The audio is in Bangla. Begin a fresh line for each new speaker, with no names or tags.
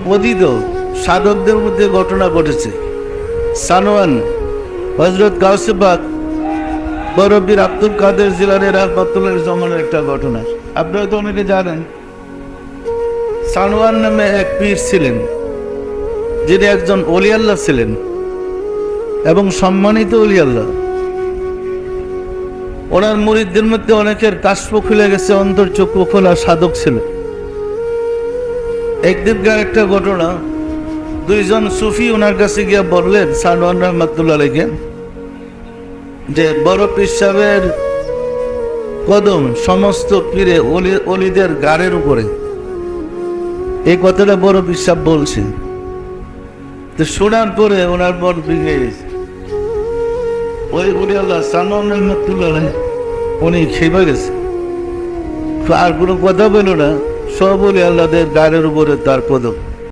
অতীত সাধকদের মধ্যে ঘটনা ঘটেছে। সানোয়ান হযরত গাউসে পাক বরবীর আব্দুল কাদের জিলানী রাহমাতুল্লাহির জমানার একটা ঘটনা। আপনারা তো অনেকে জানেন, সানোয়ান নামে এক পীর ছিলেন, যিনি একজন ওলি আল্লাহ ছিলেন এবং সম্মানিত ওলি আল্লাহ। ওনার মুরিদদের মধ্যে অনেকের কাশফ খুলে গেছে, অন্তর্চক্ষু খোলা সাধক ছিল। একদিনকার একটা ঘটনা, দুইজন সুফি ওনার কাছে গিয়ে বললেন সানোয়ান রহমাতুল্লাহ আলাইহি যে বড় পীর সাহেবের কদম সমস্ত পীরে অলিদের গাড়ের উপরে। এই কথাটা বড় পীর সাহেব বলছেন। তো শোনার পরে ওনার মন ভেঙে গেছে। ওই ওলি আল্লাহ সানোয়ান রহমাতুল্লাহ আলাইহি উনি খেপে গেছে, আর কোনো কথা বলো না, সব ওলি আল্লাহদের গাড়ের উপরে তার কদম।